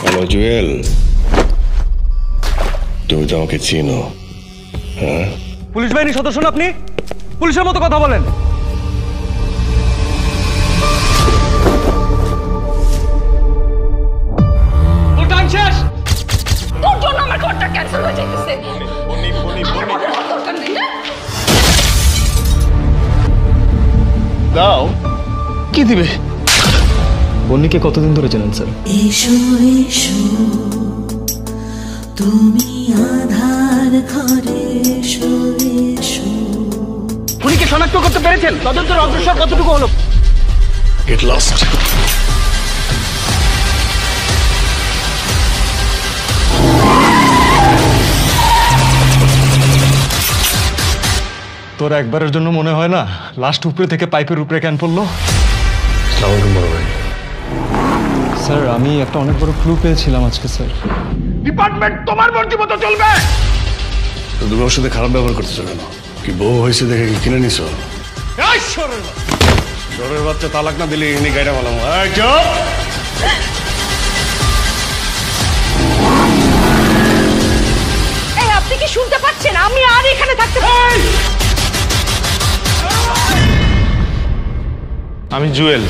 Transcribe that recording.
Hello Jewel, তুমি তো আমাকে চিনো? হ্যাঁ, পুলিশ বাহিনীর সদস্য না আপনি? পুলিশের মতো কথা বলেন। শেষ, তোর জন্য আমার কন্ট্রাক্ট ক্যান্সেল হয়ে যাইতেছে। দাও। কি দিবে? বন্নিকে কতদিন ধরে চেনেন স্যার? এসো এসো তুমি আধার ঘরে এসো এসো। উনিকে শনাক্ত করতে পেরেছেন? তদন্তের অগ্রসর কতটুকু হলো? Get lost. তোর একবারের জন্য মনে হয় না লাস্ট উপরে থেকে পাইপের উপরে কেন পড়লো? স্যার আমি একটা অনেক বড় ক্লু পেয়েছিলাম আজকে স্যার। ডিপার্টমেন্ট তোমার মর্জি মতো চলবে। তো তুমি ওর সাথে খারাপ ব্যবহার করতেছো কেন? কি বউ হয়েছে দেখে কি কিনে নিছো? সরের বাচ্চা তালাক না দিলে এনে গাইডা বললাম। এই আপনি কি শুনতে পাচ্ছেন? আমি আর এখানে থাকতে পারি। আমি জুয়েল।